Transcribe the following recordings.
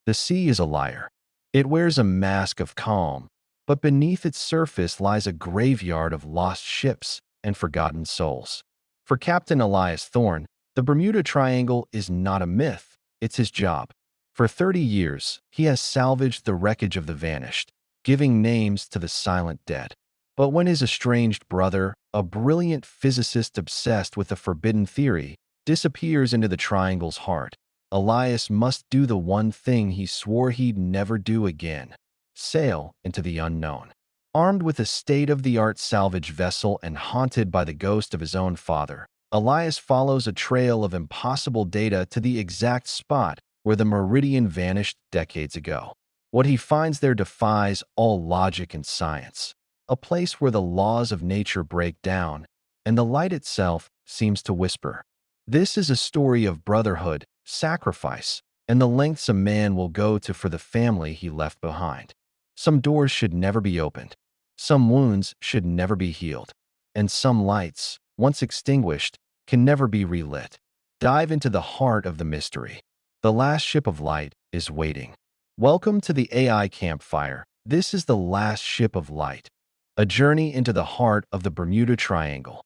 The sea is a liar. It wears a mask of calm, but beneath its surface lies a graveyard of lost ships and forgotten souls. For Captain Elias Thorne, the Bermuda Triangle is not a myth, it's his job. For 30 years, he has salvaged the wreckage of the vanished, giving names to the silent dead. But when his estranged brother, a brilliant physicist obsessed with a forbidden theory, disappears into the triangle's heart, Elias must do the one thing he swore he'd never do again: sail into the unknown. Armed with a state-of-the-art salvage vessel and haunted by the ghost of his own father, Elias follows a trail of impossible data to the exact spot where the Meridian vanished decades ago. What he finds there defies all logic and science, a place where the laws of nature break down, and the light itself seems to whisper. This is a story of brotherhood, sacrifice, and the lengths a man will go to for the family he left behind. Some doors should never be opened. Some wounds should never be healed. And some lights, once extinguished, can never be relit. Dive into the heart of the mystery. The last ship of light is waiting. Welcome to the AI Campfire. This is the last ship of light, a journey into the heart of the Bermuda Triangle.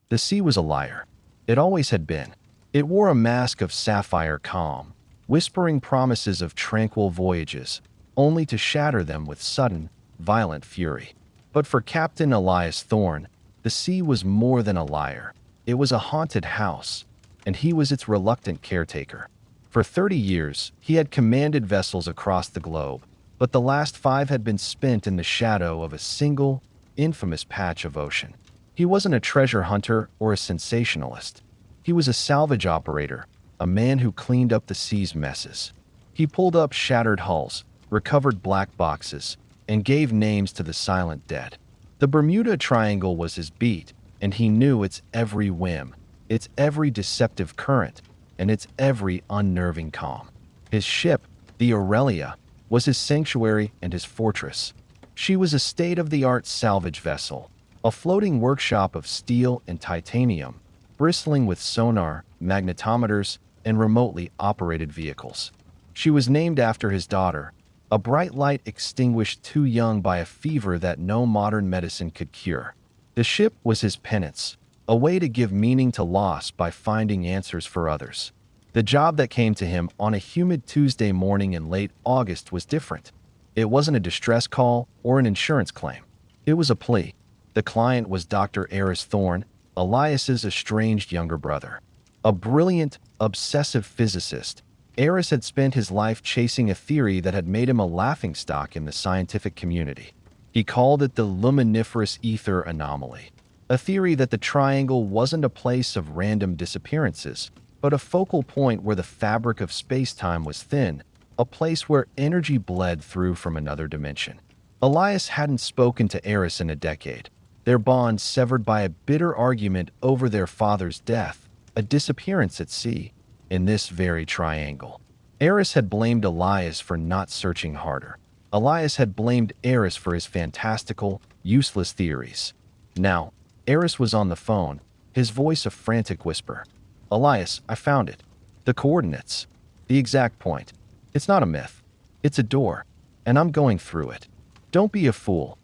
The sea was a liar. It always had been. It wore a mask of sapphire calm, whispering promises of tranquil voyages, only to shatter them with sudden, violent fury. But for Captain Elias Thorne, the sea was more than a liar. It was a haunted house, and he was its reluctant caretaker. For 30 years, he had commanded vessels across the globe, but the last 5 had been spent in the shadow of a single, infamous patch of ocean. He wasn't a treasure hunter or a sensationalist. He was a salvage operator, a man who cleaned up the sea's messes. He pulled up shattered hulls, recovered black boxes, and gave names to the silent dead. The Bermuda Triangle was his beat, and he knew its every whim, its every deceptive current, and its every unnerving calm. His ship, the Aurelia, was his sanctuary and his fortress. She was a state-of-the-art salvage vessel, a floating workshop of steel and titanium, bristling with sonar, magnetometers, and remotely operated vehicles. She was named after his daughter, a bright light extinguished too young by a fever that no modern medicine could cure. The ship was his penance, a way to give meaning to loss by finding answers for others. The job that came to him on a humid Tuesday morning in late August was different. It wasn't a distress call or an insurance claim. It was a plea. The client was Dr. Elias Thorne, Elias's estranged younger brother. A brilliant, obsessive physicist, Elias had spent his life chasing a theory that had made him a laughingstock in the scientific community. He called it the luminiferous ether anomaly, a theory that the triangle wasn't a place of random disappearances, but a focal point where the fabric of space-time was thin, a place where energy bled through from another dimension. Elias hadn't spoken to Elias in a decade, their bond severed by a bitter argument over their father's death, a disappearance at sea, in this very triangle. Elias had blamed Elias for not searching harder. Elias had blamed Elias for his fantastical, useless theories. Now, Elias was on the phone, his voice a frantic whisper. "Elias, I found it. The coordinates. The exact point. It's not a myth. It's a door, and I'm going through it. Don't be a fool,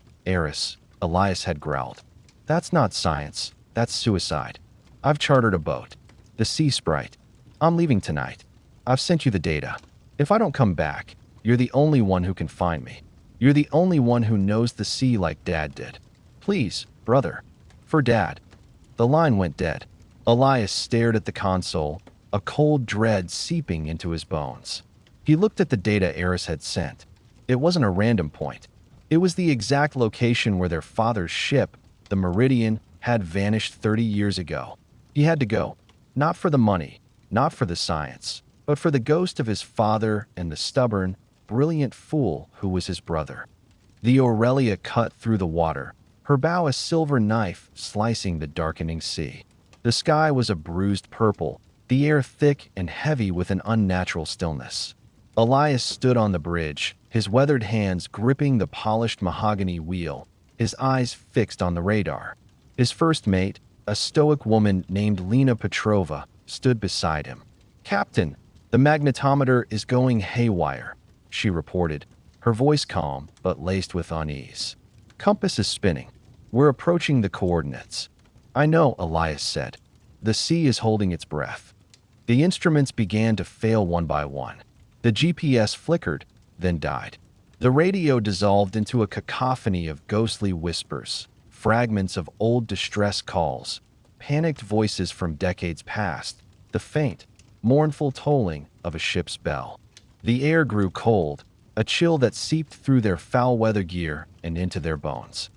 Elias had growled. "That's not science. That's suicide. I've chartered a boat. The Sea Sprite. I'm leaving tonight. I've sent you the data. If I don't come back, you're the only one who can find me. You're the only one who knows the sea like Dad did. Please, brother. For Dad." The line went dead. Elias stared at the console, a cold dread seeping into his bones. He looked at the data Elias had sent. It wasn't a random point. It was the exact location where their father's ship, the Meridian, had vanished 30 years ago. He had to go, not for the money, not for the science, but for the ghost of his father and the stubborn, brilliant fool who was his brother. The Aurelia cut through the water, her bow a silver knife slicing the darkening sea. The sky was a bruised purple, the air thick and heavy with an unnatural stillness. Elias stood on the bridge, his weathered hands gripping the polished mahogany wheel, his eyes fixed on the radar. His first mate, a stoic woman named Lena Petrova, stood beside him. "Captain," "The magnetometer is going haywire," she reported, her voice calm but laced with unease. "Compass is spinning. We're approaching the coordinates." "I know," Elias said. "The sea is holding its breath." The instruments began to fail one by one. The GPS flickered, then died. The radio dissolved into a cacophony of ghostly whispers, fragments of old distress calls, panicked voices from decades past, the faint, mournful tolling of a ship's bell. The air grew cold, a chill that seeped through their foul-weather gear and into their bones.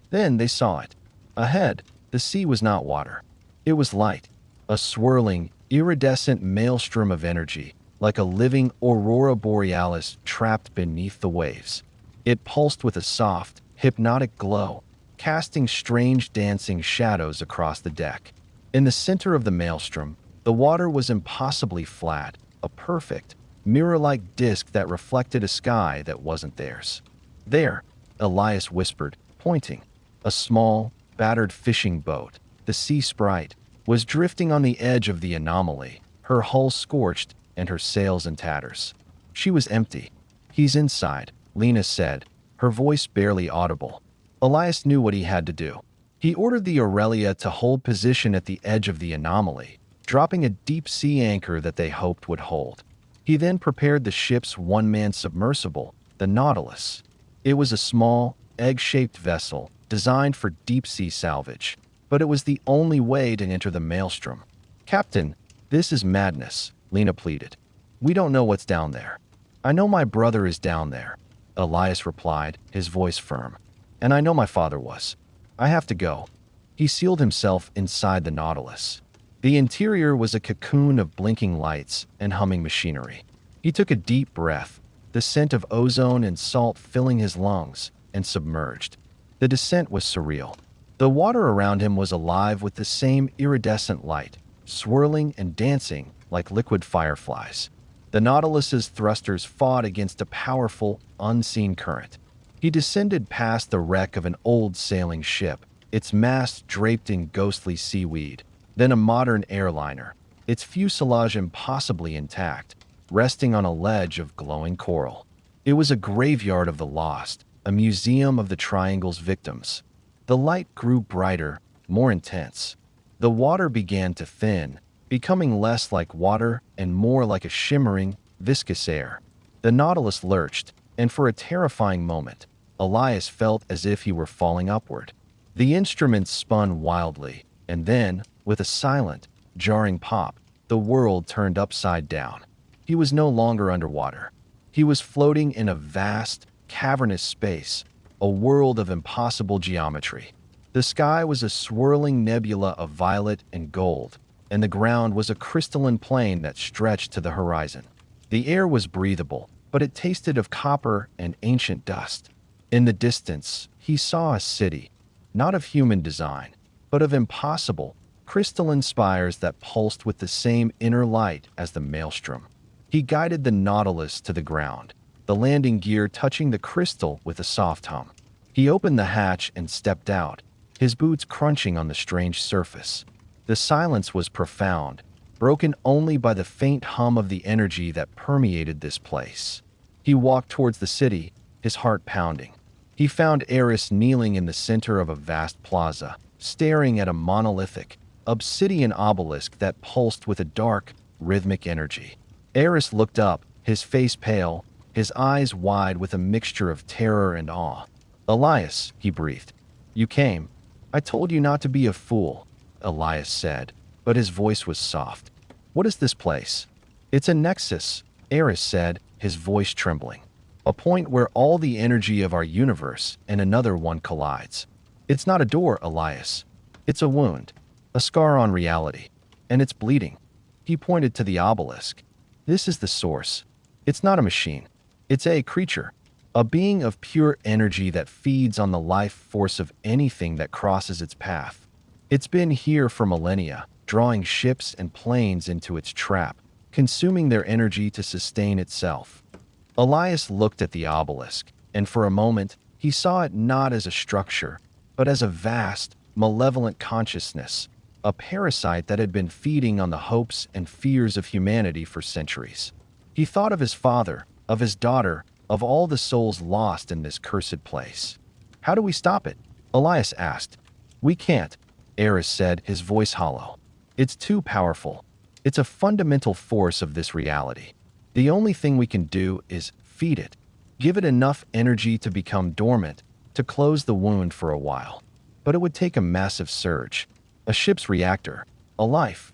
Then they saw it. Ahead, the sea was not water. It was light, a swirling, iridescent maelstrom of energy, like a living aurora borealis trapped beneath the waves. It pulsed with a soft, hypnotic glow, casting strange dancing shadows across the deck. In the center of the maelstrom, the water was impossibly flat, a perfect, mirror-like disk that reflected a sky that wasn't theirs. "There," Elias whispered, pointing. A small, battered fishing boat, the Sea Sprite, was drifting on the edge of the anomaly, her hull scorched and her sails in tatters. She was empty. "He's inside," Lena said, her voice barely audible. Elias knew what he had to do. He ordered the Aurelia to hold position at the edge of the anomaly, dropping a deep-sea anchor that they hoped would hold. He then prepared the ship's one-man submersible, the Nautilus. It was a small, egg-shaped vessel designed for deep-sea salvage, but it was the only way to enter the maelstrom. "Captain, this is madness," Lena pleaded. "We don't know what's down there." "I know my brother is down there," Elias replied, his voice firm. "And I know my father was. I have to go." He sealed himself inside the Nautilus. The interior was a cocoon of blinking lights and humming machinery. He took a deep breath, the scent of ozone and salt filling his lungs, and submerged. The descent was surreal. The water around him was alive with the same iridescent light, swirling and dancing like liquid fireflies. The Nautilus's thrusters fought against a powerful, unseen current. He descended past the wreck of an old sailing ship, its mast draped in ghostly seaweed, then a modern airliner, its fuselage impossibly intact, resting on a ledge of glowing coral. It was a graveyard of the lost, a museum of the Triangle's victims. The light grew brighter, more intense. The water began to thin, becoming less like water and more like a shimmering, viscous air. The Nautilus lurched, and for a terrifying moment, Elias felt as if he were falling upward. The instruments spun wildly, and then, with a silent, jarring pop, the world turned upside down. He was no longer underwater. He was floating in a vast, cavernous space, a world of impossible geometry. The sky was a swirling nebula of violet and gold, and the ground was a crystalline plain that stretched to the horizon. The air was breathable, but it tasted of copper and ancient dust. In the distance, he saw a city, not of human design, but of impossible, crystalline spires that pulsed with the same inner light as the maelstrom. He guided the Nautilus to the ground, the landing gear touching the crystal with a soft hum. He opened the hatch and stepped out, his boots crunching on the strange surface. The silence was profound, broken only by the faint hum of the energy that permeated this place. He walked towards the city, his heart pounding. He found Eris kneeling in the center of a vast plaza, staring at a monolithic, obsidian obelisk that pulsed with a dark, rhythmic energy. Eris looked up, his face pale, his eyes wide with a mixture of terror and awe. "Elias," he breathed. "You came. I told you not to be a fool," Elias said, but his voice was soft. "What is this place?" "It's a nexus," Eris said, his voice trembling. "A point where all the energy of our universe and another one collides. It's not a door, Elias. It's a wound, a scar on reality, and it's bleeding." He pointed to the obelisk. "This is the source. It's not a machine. It's a creature, a being of pure energy that feeds on the life force of anything that crosses its path. It's been here for millennia, drawing ships and planes into its trap, consuming their energy to sustain itself." Elias looked at the obelisk, and for a moment, he saw it not as a structure, but as a vast, malevolent consciousness, a parasite that had been feeding on the hopes and fears of humanity for centuries. He thought of his father, of his daughter, of all the souls lost in this cursed place. "How do we stop it?" Elias asked. "We can't," Eris said, his voice hollow. "It's too powerful. It's a fundamental force of this reality. The only thing we can do is feed it. Give it enough energy to become dormant, to close the wound for a while. But it would take a massive surge. A ship's reactor. A life."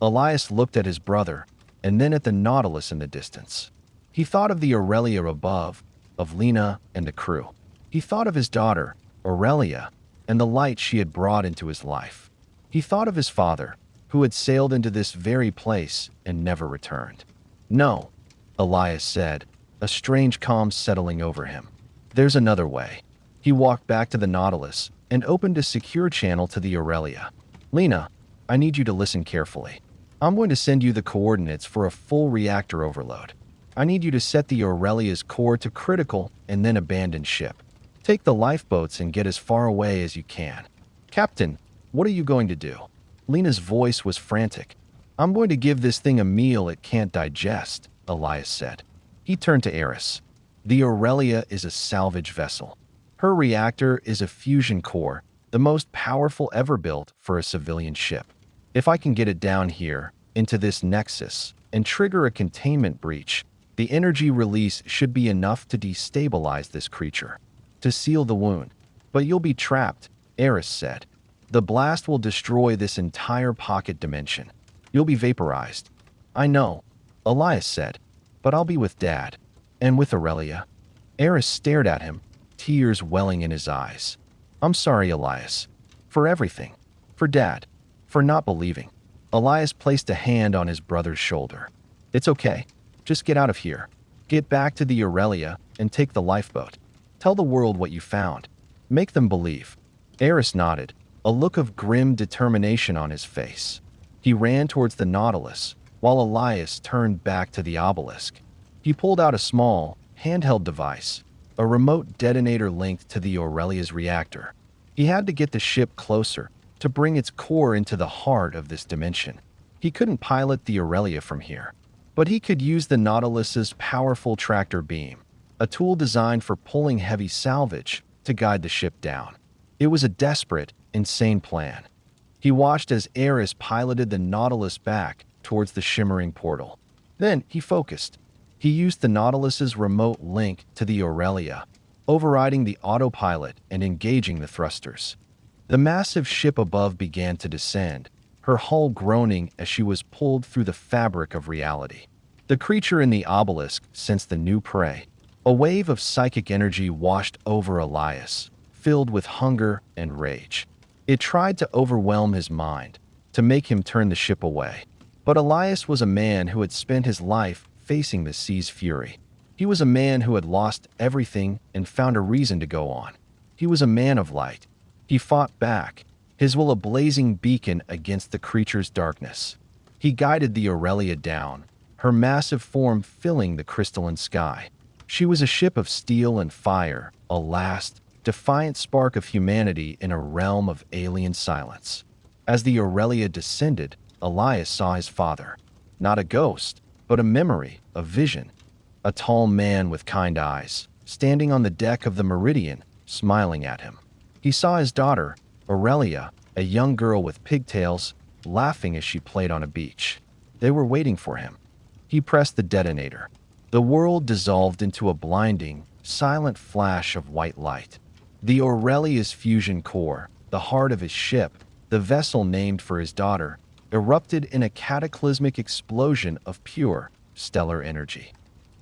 Elias looked at his brother, and then at the Nautilus in the distance. He thought of the Aurelia above, of Lena and the crew. He thought of his daughter, Aurelia, and the light she had brought into his life. He thought of his father, who had sailed into this very place and never returned. "No," Elias said, a strange calm settling over him. "There's another way." He walked back to the Nautilus and opened a secure channel to the Aurelia. "Lena, I need you to listen carefully. I'm going to send you the coordinates for a full reactor overload. I need you to set the Aurelia's core to critical and then abandon ship. Take the lifeboats and get as far away as you can." "Captain, what are you going to do?" Lena's voice was frantic. "I'm going to give this thing a meal it can't digest," Elias said. He turned to Eris. "The Aurelia is a salvage vessel. Her reactor is a fusion core, the most powerful ever built for a civilian ship. If I can get it down here, into this nexus, and trigger a containment breach, the energy release should be enough to destabilize this creature, to seal the wound. But you'll be trapped," Eris said. "The blast will destroy this entire pocket dimension. You'll be vaporized." "I know," Elias said, "but I'll be with Dad. And with Aurelia." Eris stared at him, tears welling in his eyes. "I'm sorry, Elias. For everything. For Dad. For not believing." Elias placed a hand on his brother's shoulder. "It's okay. Just get out of here. Get back to the Aurelia and take the lifeboat. Tell the world what you found. Make them believe." Eris nodded, a look of grim determination on his face. He ran towards the Nautilus, while Elias turned back to the obelisk. He pulled out a small, handheld device, a remote detonator linked to the Aurelia's reactor. He had to get the ship closer, to bring its core into the heart of this dimension. He couldn't pilot the Aurelia from here, but he could use the Nautilus's powerful tractor beam, a tool designed for pulling heavy salvage, to guide the ship down. It was a desperate, insane plan. He watched as Eris piloted the Nautilus back towards the shimmering portal. Then he focused. He used the Nautilus's remote link to the Aurelia, overriding the autopilot and engaging the thrusters. The massive ship above began to descend, her hull groaning as she was pulled through the fabric of reality. The creature in the obelisk sensed the new prey. A wave of psychic energy washed over Elias, filled with hunger and rage. It tried to overwhelm his mind, to make him turn the ship away. But Elias was a man who had spent his life facing the sea's fury. He was a man who had lost everything and found a reason to go on. He was a man of light. He fought back, his will a blazing beacon against the creature's darkness. He guided the Aurelia down, her massive form filling the crystalline sky. She was a ship of steel and fire, a last, defiant spark of humanity in a realm of alien silence. As the Aurelia descended, Elias saw his father. Not a ghost, but a memory, a vision. A tall man with kind eyes, standing on the deck of the Meridian, smiling at him. He saw his daughter, Aurelia, a young girl with pigtails, laughing as she played on a beach. They were waiting for him. He pressed the detonator. The world dissolved into a blinding, silent flash of white light. The Aurelia's fusion core, the heart of his ship, the vessel named for his daughter, erupted in a cataclysmic explosion of pure, stellar energy.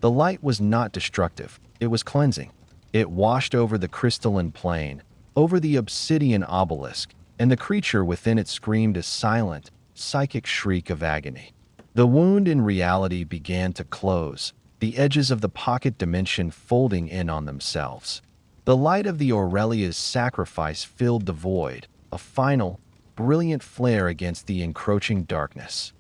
The light was not destructive, it was cleansing. It washed over the crystalline plane, over the obsidian obelisk, and the creature within it screamed a silent, psychic shriek of agony. The wound in reality began to close, the edges of the pocket dimension folding in on themselves. The light of the Aurelia's sacrifice filled the void, a final, brilliant flare against the encroaching darkness.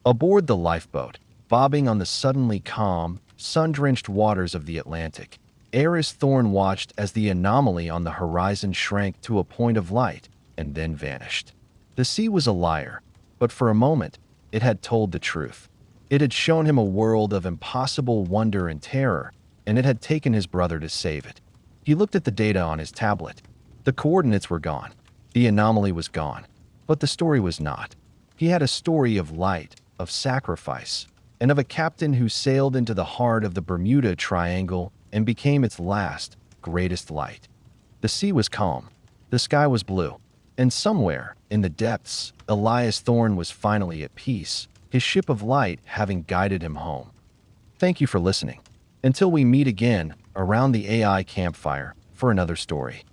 Aboard the lifeboat, bobbing on the suddenly calm, sun-drenched waters of the Atlantic, Elias Thorne watched as the anomaly on the horizon shrank to a point of light and then vanished. The sea was a liar, but for a moment, it had told the truth. It had shown him a world of impossible wonder and terror, and it had taken his brother to save it. He looked at the data on his tablet. The coordinates were gone. The anomaly was gone. But the story was not. He had a story of light, of sacrifice, and of a captain who sailed into the heart of the Bermuda Triangle and became its last, greatest light. The sea was calm. The sky was blue. And somewhere, in the depths, Elias Thorne was finally at peace, his ship of light having guided him home. Thank you for listening. Until we meet again around the AI campfire for another story.